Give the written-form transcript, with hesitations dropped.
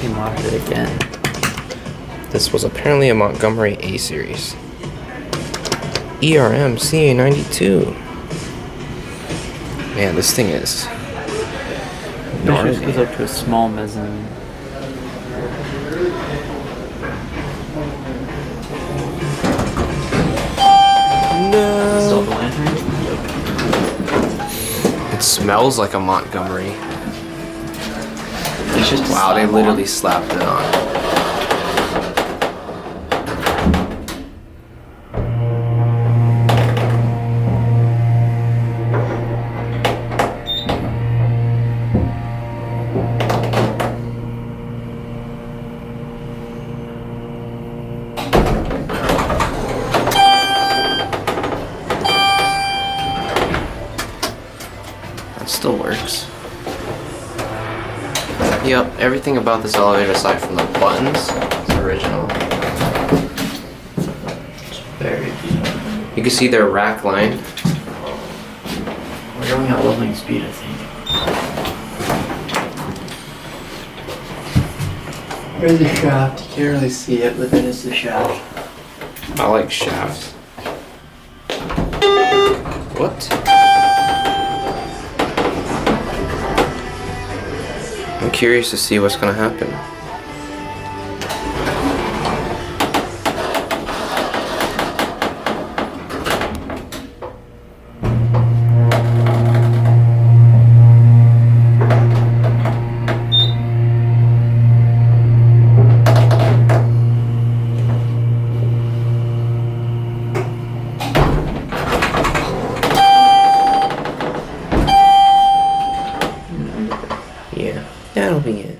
He modded it again. This was apparently a Montgomery A series. ERM CA92. Man, this thing is This goes up to a small mezzanine. Still No. the lantern? It smells like a Montgomery. It's just Wow, they literally slapped it on. That still works. Yep, everything about this elevator aside from the buttons is original. It's very beautiful. You can see their rack line. We're going at leveling speed, I think. Where's the shaft? You can't really see it, but then it's the shaft. I like shafts. What? I'm curious to see what's gonna happen. Yeah, that'll be it.